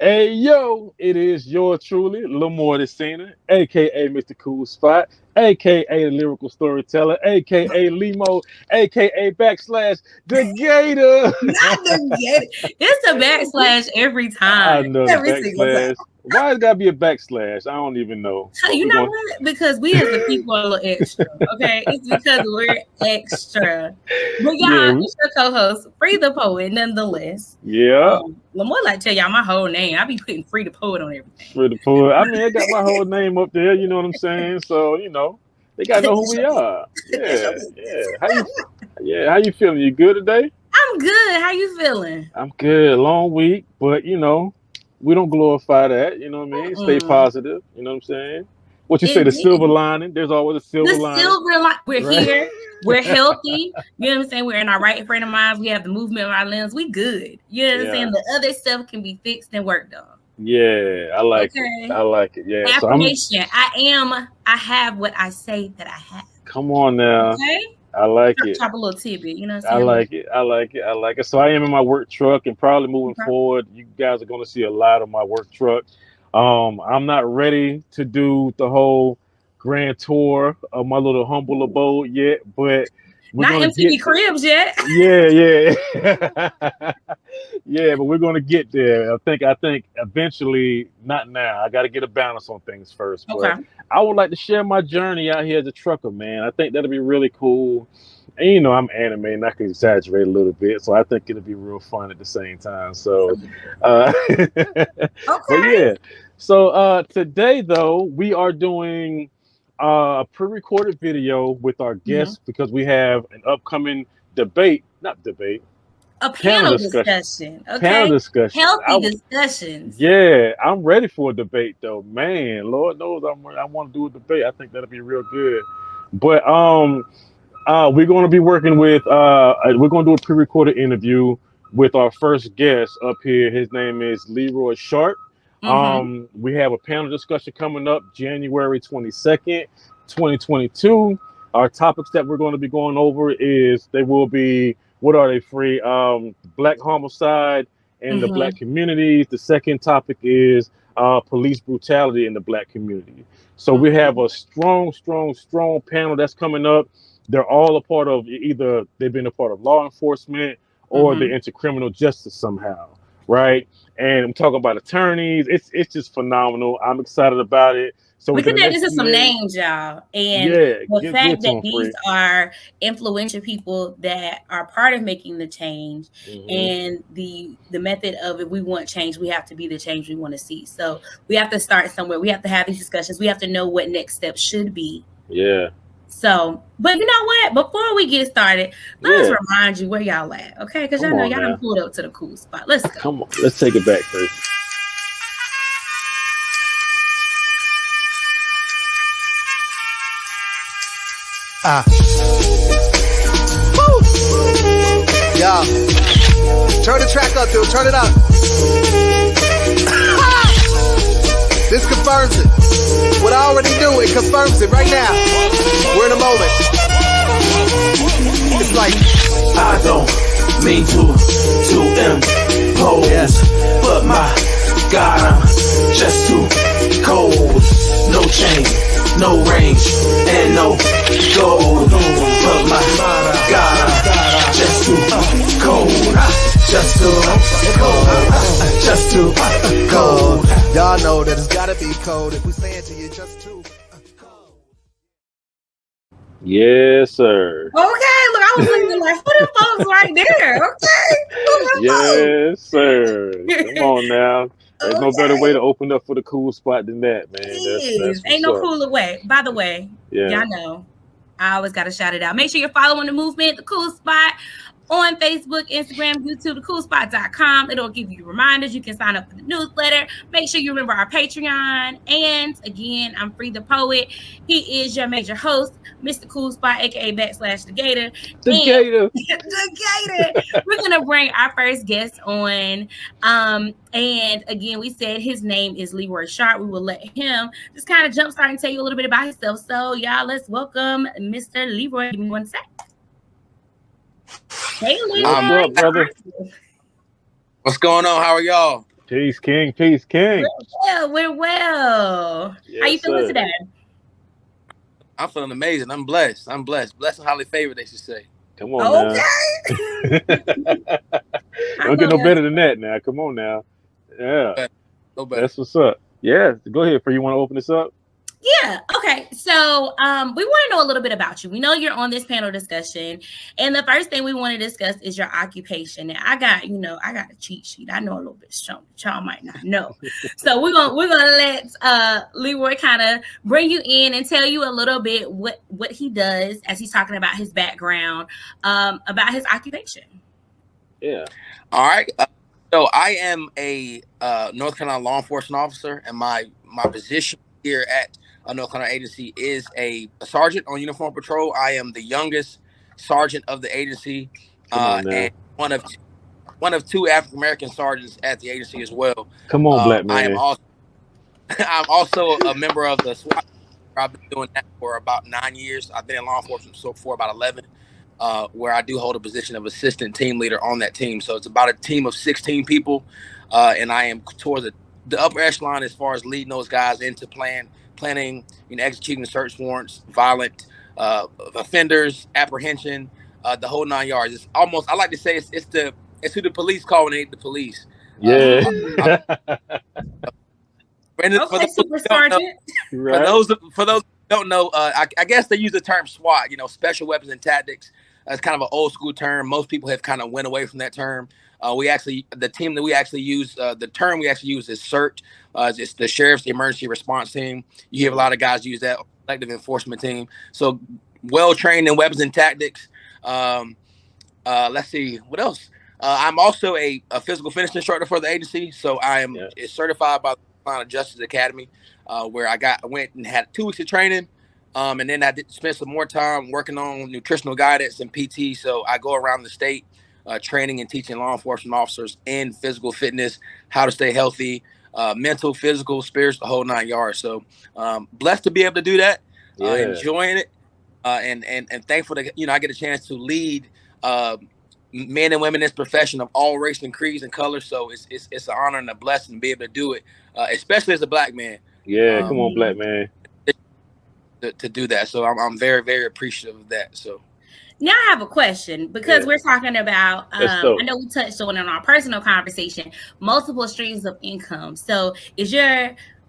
Hey yo, it is your truly Lamar Decina, aka Mr. Kool Spot, aka the Lyrical Storyteller, aka Limo, aka backslash the Gator. Not the get it. It's a backslash every I time, know the every single time. backslash. Why it gotta be a backslash? I don't even know. But You we're know going. what? Because we as the people are a little extra. Okay, it's because we're extra. But Yeah, y'all, it's your co-host, Free the Poet, nonetheless. yeah. Lamar like tell y'all my whole name. I be putting Free the Poet on everything. For the pool. I mean, I got my whole name up there. You know what I'm saying? So they gotta know who It's we your business. are. It's your Yeah, business. yeah. How you feeling? You good today? I'm good. How you feeling? I'm good. Long week, but we don't glorify that. You know what I mean? Stay Mm-mm. positive. You know what I'm saying? What you say? The silver Indeed. lining. There's always a silver The lining, silver line. We're right? here. We're healthy. You know what I'm saying? We're in our right frame of mind. We have the movement of our limbs. We good. You know what I'm saying? Yeah, The other stuff can be fixed and worked on. yeah. I like it. Okay. I like it. Yeah. So I'm. Affirmation. I have what I say that I have. Come on now. Okay. I like Chop, it. chop a little tidbit. You know what I'm I saying? A little. like it. I like it. I like it. So I am in my work truck, and probably moving Okay. forward, you guys are going to see a lot of my work truck. I'm not ready to do the whole grand tour of my little humble abode yet, but we're Not going to MTV get there. Cribs yet. Yeah, yeah, yeah. But we're going to get there. I think eventually. Not now. I got to get a balance on things first, but Okay. I would like to share my journey out here as a trucker, man. I think that'll be really cool. And I'm anime and I can exaggerate a little bit, so I think it'll be real fun at the same time. So, but Okay. yeah. So today though, we are doing a pre-recorded video with our Mhm. guests because we have an upcoming debate, not debate, A panel panel discussion. discussion. Panel Okay. discussion. Healthy discussions. Yeah, I'm ready for a debate though, man. Lord knows I want to do a debate. I think that'll be real good. But we're going to be working with. We're going to do a pre-recorded interview with our first guest up here. His name is Leroy Sharp. Mm-hmm. We have a panel discussion coming up January 22nd, 2022. Our topics that we're going to be going over is they will be what are they free? Black homicide in the Mm-hmm. black communities. The second topic is police brutality in the black community. So we have Mm-hmm. a strong, strong, strong panel that's coming up. They're all a part of either they've been a part of law enforcement or they're Mm-hmm. into criminal justice somehow, right? And I'm talking about attorneys. It's just phenomenal. I'm excited about it. So We within could the name next this is few some days, names, y'all. And yeah, the give fact it to that them these free. are influential people that are part of making the change Hmm. and the method of if we want change, we have to be the change we want to see. So we have to start somewhere. We have to have these discussions. We have to know what next steps should be. Yeah, So, but you know what? Before we get started, let us yeah. remind you where y'all at, okay? Because Come y'all know on y'all done now. pulled up to the cool spot. Let's go. Come on. Let's take it back first. Woo! Yeah. Turn the track up, dude. Turn it up. This confirms it. What I already knew, it confirms it right now. We're in a moment. It's like, I don't mean to impose, yes. but my God, I'm just too cold. No chain, no range, and no gold. But my God, I'm just too cold. Just too cold. Just too cold. Y'all know that it's gotta be cold if we say it to you just too cold. Yes, sir. Okay, look, I was looking like, who the folks right there? Okay, who the Yes, sir. Come on now. There's no better way Okay. to open up for the cool spot than that, man. That's Ain't what's no up. cooler way. By the way, Yeah. y'all know I always got to shout it out. Make sure you're following the movement, the Kool Spot, on Facebook, Instagram, YouTube, thecoolspot.com. It'll give you reminders. You can sign up for the newsletter. Make sure you remember our Patreon. And again, I'm Free the Poet. He is your major host, Mr. Kool Spot, aka backslash the Gator. The And Gator. the Gator. We're gonna bring our first guest on. And again, we said his name is Leroy Sharp. We will let him just kind of jumpstart and tell you a little bit about himself. So, y'all, let's welcome Mr. Leroy. Give me 1 sec. Hey, Leroy. What's up, brother? What's going on? How are y'all? Peace, King. Peace, King. We're well. Yes, How you feeling sir. today? I'm feeling amazing. I'm blessed. Blessed and highly favored, they should say. Come on now. Don't get no better than that now. Come on now. Yeah. No better. That's what's up. Yeah. Go ahead. You want to open this up? Yeah. Okay. So we want to know a little bit about you. We know you're on this panel discussion, and the first thing we want to discuss is your occupation. And I got a cheat sheet. I know a little bit of something that y'all might not know. So we're gonna let Leroy kind of bring you in and tell you a little bit what he does as he's talking about his background, about his occupation. Yeah. All right. So I am a North Carolina law enforcement officer, and my position here at North Carolina agency is a sergeant on uniform patrol. I am the youngest sergeant of the agency, and one of two African American sergeants at the agency as well. Come on, black man. I'm also a member of the SWAT. I've been doing that for about 9 years. I've been in law enforcement for about 11, where I do hold a position of assistant team leader on that team. So it's about a team of 16 people, and I am towards the upper echelon as far as leading those guys into planning, executing search warrants, violent offenders, apprehension, the whole 9 yards. It's almost, I like to say, it's who the police call when they need the police. Yeah. For those who don't know, I guess they use the term SWAT, special weapons and tactics. It's kind of an old school term. Most people have kind of went away from that term. The term we actually use is CERT. It's the Sheriff's Emergency Response Team. You hear a lot of guys use that, Collective Enforcement Team. So well trained in weapons and tactics. Let's see what else. I'm also a physical fitness instructor for the agency. So I am certified by the Carolina Justice Academy, where I went and had 2 weeks of training. And then I spent some more time working on nutritional guidance and PT. So I go around the state training and teaching law enforcement officers in physical fitness, how to stay healthy, mental, physical, spiritual, the whole 9 yards. So blessed to be able to do that, enjoying it, and thankful that I get a chance to lead men and women in this profession of all race and creeds and colors. So it's an honor and a blessing to be able to do it, especially as a black man. Yeah, come on, black man. To do that. So I'm very, very appreciative of that. So now I have a question, because we're talking about, I know we touched on in our personal conversation, multiple streams of income. So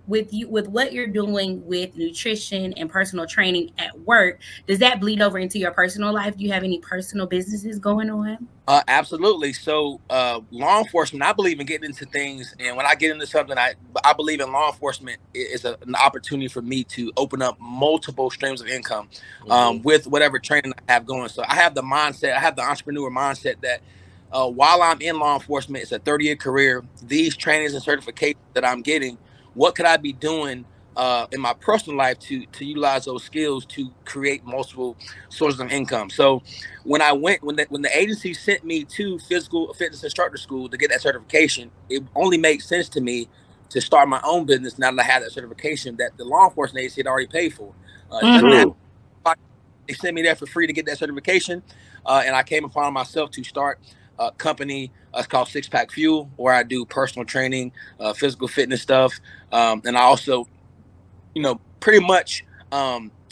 with what you're doing with nutrition and personal training at work, does that bleed over into your personal life? Do you have any personal businesses going on? Absolutely. So law enforcement, I believe in getting into things. And when I get into something, I believe in law enforcement is an opportunity for me to open up multiple streams of income with whatever training I have going. So I have the entrepreneur mindset that while I'm in law enforcement, it's a 30-year career. These trainings and certifications that I'm getting, what could I be doing in my personal life to utilize those skills to create multiple sources of income? So when the agency sent me to physical fitness instructor school to get that certification, it only makes sense to me to start my own business now that I have that certification that the law enforcement agency had already paid for. They sent me there for free to get that certification, and I came upon myself to start a company. It's called Six Pack Fuel, where I do personal training, physical fitness stuff, and I also, pretty much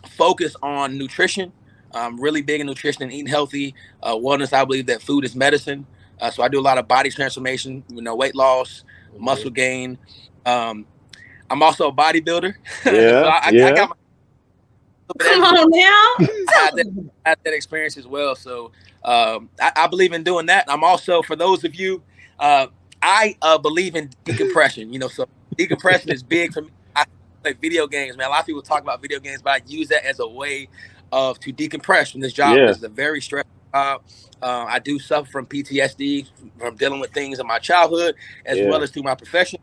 focus on nutrition. I'm really big in nutrition and eating healthy, wellness. I believe that food is medicine, so I do a lot of body transformation, weight loss, muscle gain. I'm also a bodybuilder. I got my Come on now. I had that experience as well. So I believe in doing that. I'm also, for those of you, I believe in decompression. So decompression is big for me. I play video games, man. A lot of people talk about video games, but I use that as a way to decompress from this job. This is a very stressful job. I do suffer from PTSD from dealing with things in my childhood as well as through my profession.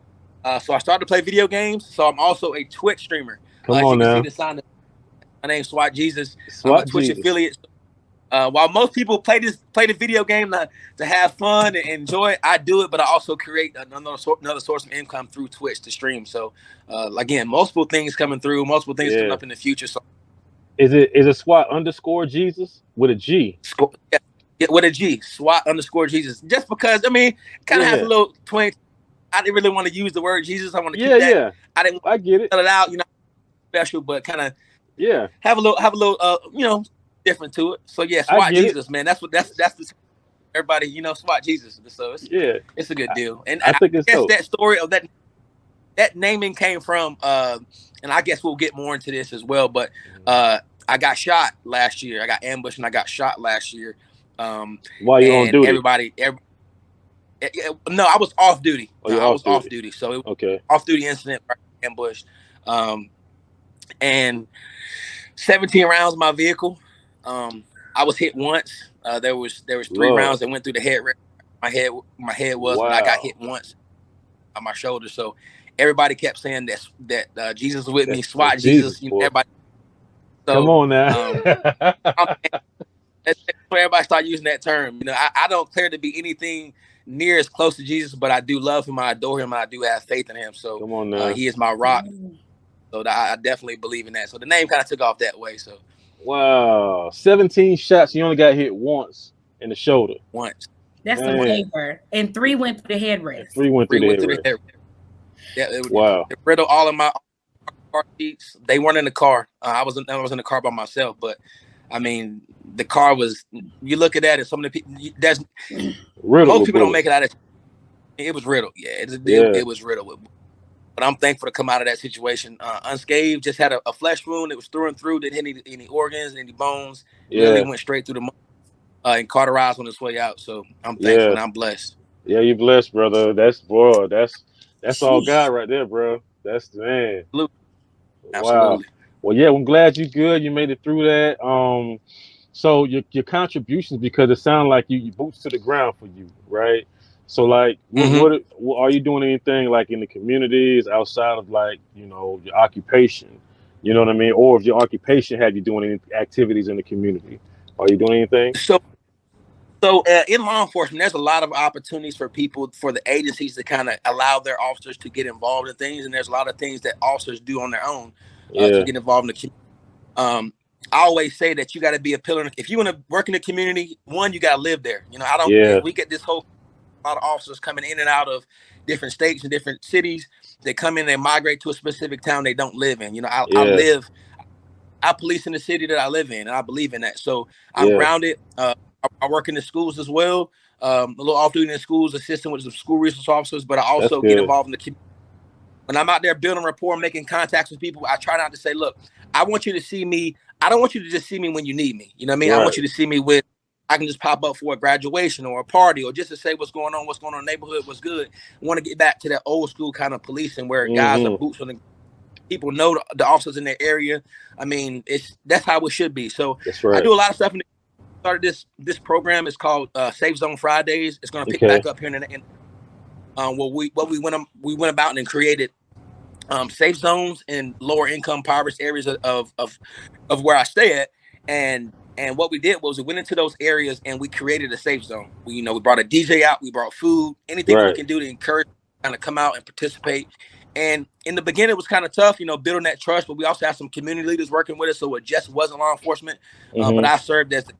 So I started to play video games. So I'm also a Twitch streamer. Come on now. My name's SWAT Jesus. I'm a Twitch affiliate. While most people play the video game to have fun and enjoy it, I do it, but I also create another source of income through Twitch to stream. So again, multiple things coming through, multiple things coming up in the future. So is it SWAT _ Jesus with a G? With a G, SWAT _ Jesus. Just because, kind of has a little twang. I didn't really want to use the word Jesus. I want to keep that. Yeah. I didn't. I get it. Spell it out, you know, special, but kind of have a little you know, different to it. So yeah, SWAT Jesus, man. That's the everybody, you know, SWAT Jesus. So it's a good deal. And I think guess that story of that naming came from and I guess we'll get more into this as well, but I got shot last year. I got ambushed and I got shot last year. While you on duty? Everybody, no, I was off duty. I was off duty. So it was off duty incident, ambushed. And 17 rounds in my vehicle. I was hit once. There was 3 rounds that went through the head. My head was, but I got hit once on my shoulder. So everybody kept saying that Jesus was with me, SWAT Jesus. You know, everybody. So, come on now. That's where everybody started using that term. You know, I don't claim to be anything near as close to Jesus, but I do love him, I adore him, and I do have faith in him. So come on now. He is my rock. So I definitely believe in that. So the name kind of took off that way. So wow, 17 shots. You only got hit once in the shoulder. Once. That's the waiver. And 3 went through the headrest. 3 went through the headrest. Yeah, it riddled all of my car seats. They weren't in the car. I was in the car by myself, but I mean, the car was. You look at that, and some of the people. Most people don't make it out of. It was riddled. Yeah, it was riddled. But I'm thankful to come out of that situation unscathed. Just had a flesh wound. It was through and through. Didn't hit any organs, any bones. Really went straight through the and cauterized on its way out. So I'm thankful and I'm blessed. Yeah, you're blessed, brother. That's all God right there, bro. That's the man. Absolutely. Wow. Well, yeah, I'm glad you're good. You made it through that. So your contributions, because it sounds like you boots to the ground for you, right? So like, what are you doing anything like in the communities outside of like, you know, your occupation? You know what I mean? Or if your occupation had you doing any activities in the community, are you doing anything? So in law enforcement, there's a lot of opportunities for the agencies to kind of allow their officers to get involved in things. And there's a lot of things that officers do on their own to get involved in the community. I always say that you got to be a pillar. If you want to work in the community, one, you got to live there. You know, we get this whole a lot of officers coming in and out of different states and different cities. They come in, they migrate to a specific town they don't live in. You know, I police in the city that I live in, and I believe in that. So I'm grounded. I work in the schools as well. A little off duty in the schools, assisting with some school resource officers, but I also get involved in the community. When I'm out there building rapport, making contacts with people, I try not to say, look, I want you to see me. I don't want you to just see me when you need me. You know what I mean? Right. I want you to see me when I can just pop up for a graduation or a party or just to say what's going on in the neighborhood, what's good. I want to get back to that old school kind of policing where guys are boots on the people know the officers in their area. I mean, that's how it should be. So I do a lot of stuff. Started this program. It's called Safe Zone Fridays. It's going to pick back up here in we went about and created safe zones in lower income, impoverished areas of where I stay at, and what we did was we went into those areas and we created a safe zone. We brought a DJ out, we brought food, anything we can do to encourage kind of come out and participate. And in the beginning, it was kind of tough, building that trust. But we also had some community leaders working with us, so it just wasn't law enforcement. But I served as the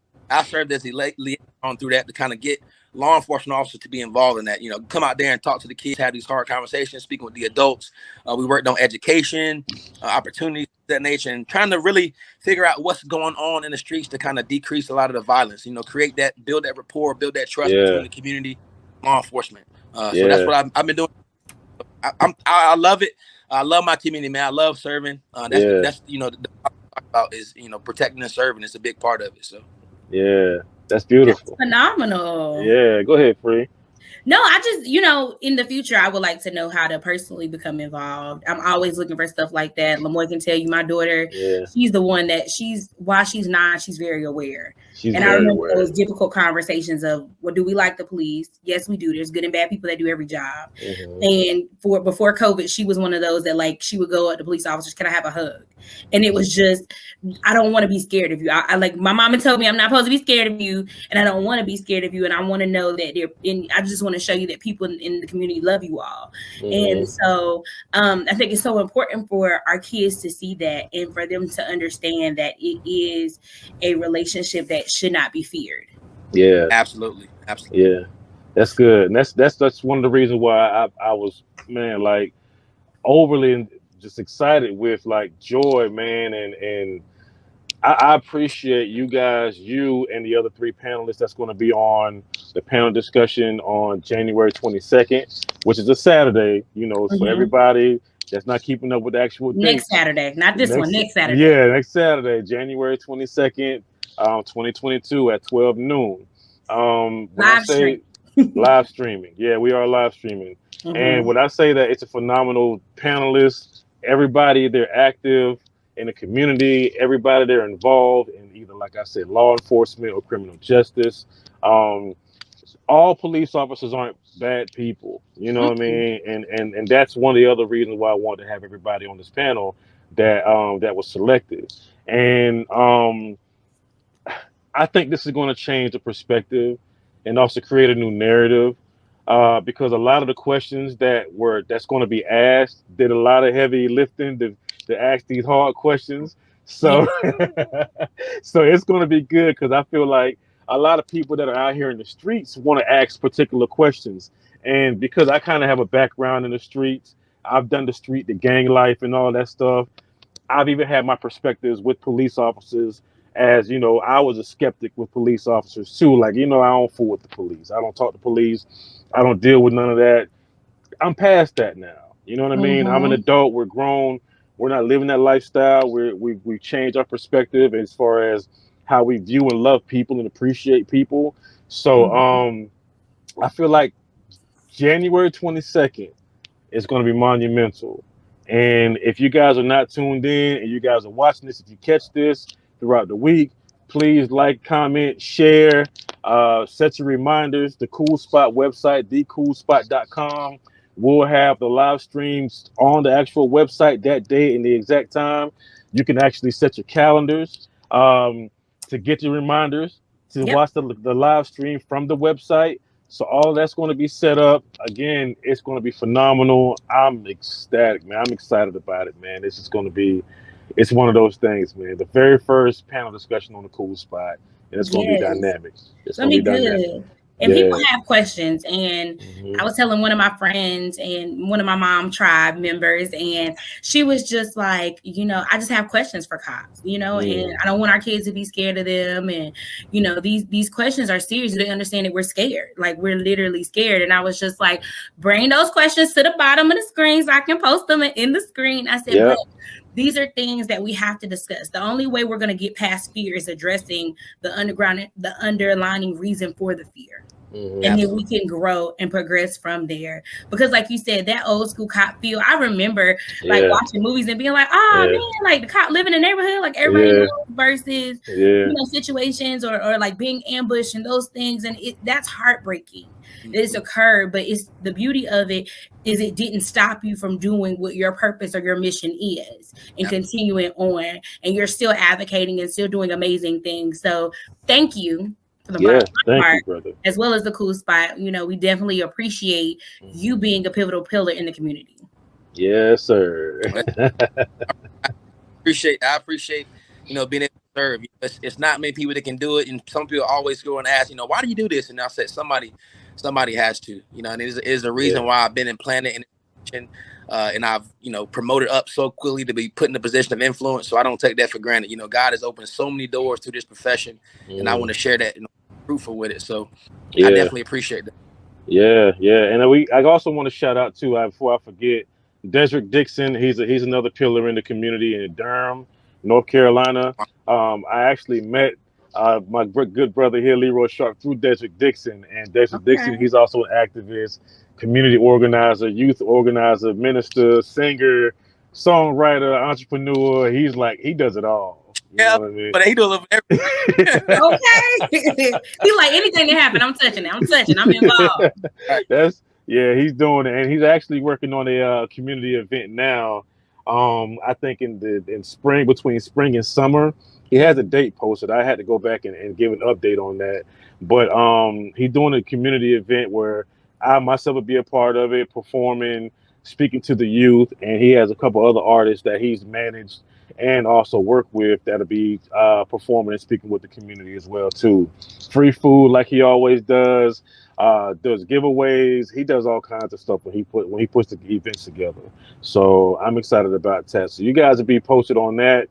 liaison through that to kind of get law enforcement officers to be involved in that. Come out there and talk to the kids, have these hard conversations, speaking with the adults. We worked on education, opportunities of that nature, and trying to really figure out what's going on in the streets to kind of decrease a lot of the violence. Build that rapport, build that trust between the community, law enforcement. So that's what I've been doing. I love it. I love my community, man. I love serving. That's the talk about is protecting and serving is a big part of it. So that's beautiful. That's phenomenal. Yeah, go ahead, Free. No, I just, in the future, I would like to know how to personally become involved. I'm always looking for stuff like that. Lamoy can tell you, my daughter, she's the one that while she's 9, she's very aware. I remember those difficult conversations of, well, do we like the police? Yes, we do. There's good and bad people that do every job. And before COVID, she was one of those that she would go at the police officers, can I have a hug? And it was just, I don't want to be scared of you. I my mama told me I'm not supposed to be scared of you, and I don't want to be scared of you. And I want to know that I just want to show you that people in the community love you all. And so I think it's so important for our kids to see that and for them to understand that it is a relationship that should not be feared. Yeah, absolutely. Yeah. That's good. And that's one of the reasons why I was, man, like overly just excited with like joy, man, and I appreciate you guys, you and the other three panelists that's going to be on the panel discussion on January 22nd, which is a Saturday, you know, for Mhm. everybody that's not keeping up with the actual Next dates. Saturday, not this one. Next Saturday. Yeah, next Saturday, January 22nd, 2022 at 12 noon. When I Live say stream. live streaming, yeah, we are live streaming. And Mhm. when I say that it's a phenomenal panelist, everybody, they're active in the community, everybody they're involved in either, like I said, law enforcement or criminal justice. Um, all police officers aren't bad people, you know what I Mm-mm. mean? And that's one of the other reasons why I wanted to have everybody on this panel that was selected. And I think this is going to change the perspective and also create a new narrative, because a lot of the questions that's going to be asked did a lot of heavy lifting to ask these hard questions. Yeah. So so it's going to be good because I feel like a lot of people that are out here in the streets want to ask particular questions, and because I kind of have a background in the streets, I've done the gang life and all that stuff. I've even had my perspectives with police officers, as you know, I was a skeptic with police officers too. Like, you know, I don't fool with the police. I don't talk to police. I don't deal with none of that. I'm past that now. You know what I mean? I'm an Mm-hmm. adult. We're grown. We're not living that lifestyle. We changed our perspective as far as how we view and love people and appreciate people. So Mm-hmm. I feel like January 22nd is going to be monumental. And if you guys are not tuned in and you guys are watching this, if you catch this throughout the week, please like, comment, share, set your reminders. The Kool Spot website, thecoolspot.com, will have the live streams on the actual website that day and the exact time. You can actually set your calendars to get your reminders to Yep. watch the live stream from the website. So all that's going to be set up. Again, it's going to be phenomenal. I'm ecstatic, man. I'm excited about it, man. This is going to be, it's one of those things, man. The very first panel discussion on the Kool Spot, and it's going to be Yes. dynamic. It's It's gonna going to be be dynamic. good. And people Yeah. have questions. And I was telling one of my friends and one of my mom tribe members, and she was just like, you know, I just have questions for cops, you know, and I don't want our kids to be scared of them. And, you know, these questions are serious. They understand that we're scared. Like, we're literally scared. And I was just like, bring those questions to the bottom of the screen so I can post them in the screen. I said, Yep. but these are things that we have to discuss. The only way we're going to get past fear is addressing the underlying reason for the fear. And then we can grow and progress from there. Because like you said, that old school cop feel, I remember like watching movies and being like, oh man, like the cop living in the neighborhood, like everybody knows, versus you know, situations or like being ambushed and those things. And that's heartbreaking. It's occurred, but it's the beauty of it is it didn't stop you from doing what your purpose or your mission is and continuing on, and you're still advocating and still doing amazing things. So thank you for the Thank you, brother. as well as the Kool Spot. You know, we definitely appreciate you being a pivotal pillar in the community. Yes, sir. I appreciate, you know, being able to serve. It's not many people that can do it, and some people always go and ask, you know, why do you do this? And I said, somebody has to, you know, and it is the reason why I've been in planning and I've, you know, promoted up so quickly to be put in a position of influence. So I don't take that for granted. You know, God has opened so many doors to this profession, and I want to share that, you know, fruitful with it. So I definitely appreciate that. Yeah. And I also want to shout out too, before I forget, Desrick Dixon. He's another pillar in the community in Durham, North Carolina. I actually met my good brother here, Leroy Sharp, through Desrick Dixon. And Desrick Dixon, he's also an activist, community organizer, youth organizer, minister, singer, songwriter, entrepreneur. He does it all. You know what I mean? But he do a little bit everything. Okay. He's like, anything that happen, I'm touching it. I'm involved. He's doing it, and he's actually working on a community event now. I think in spring, between spring and summer. He has a date posted. I had to go back and give an update on that. But he's doing a community event where I myself will be a part of it, performing, speaking to the youth, and he has a couple other artists that he's managed and also work with that'll be performing and speaking with the community as well too. Free food like he always does. does giveaways. He does all kinds of stuff when he puts the events together. So I'm excited about that. So you guys will be posted on that.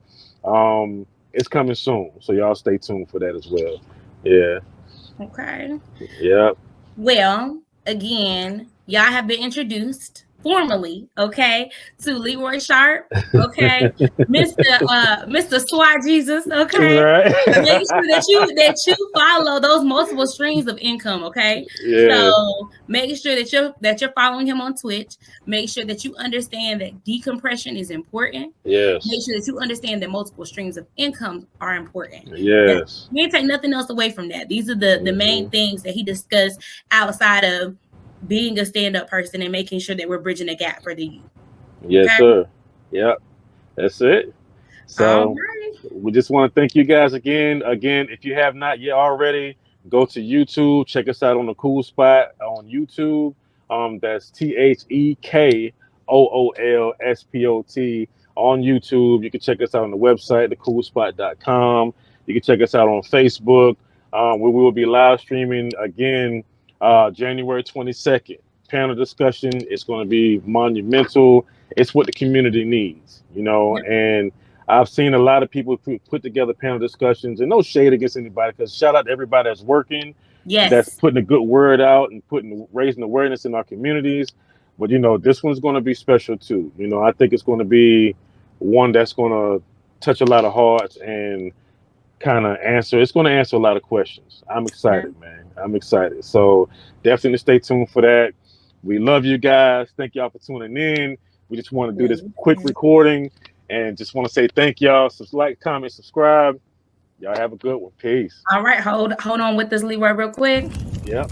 It's coming soon, so y'all stay tuned for that as well. Yeah. Okay. Yep. Well, again, y'all have been introduced formally, okay, to Leroy Sharp, okay, Mr. SWAT Jesus, okay. Right. Make sure that you follow those multiple streams of income, okay. Yeah. So make sure that you're following him on Twitch. Make sure that you understand that decompression is important. Yes. Make sure that you understand that multiple streams of income are important. Yes. We didn't take nothing else away from that. These are the main things that he discussed outside of being a stand-up person and making sure that we're bridging the gap for the youth. Yes, Okay? sir. Yep. That's it. So we just want to thank you guys again. Again, if you have not yet already, go to YouTube. Check us out on the Kool Spot on YouTube. That's TheKoolSpot on YouTube. You can check us out on the website, thekoolspot.com. You can check us out on Facebook. We will be live streaming again January 22nd. Panel discussion. It's going to be monumental. It's what the community needs, you know, and I've seen a lot of people put together panel discussions, and no shade against anybody, because shout out to everybody that's working, that's putting a good word out and raising awareness in our communities. But, you know, this one's going to be special too. You know, I think it's going to be one that's going to touch a lot of hearts and it's going to answer a lot of questions. I'm excited, man. I'm excited. So definitely stay tuned for that. We love you guys. Thank y'all for tuning in. We just want to do this quick recording and just want to say thank y'all. So like, comment, subscribe. Y'all have a good one. Peace. All right. Hold on with this, Leroy, real quick. Yep.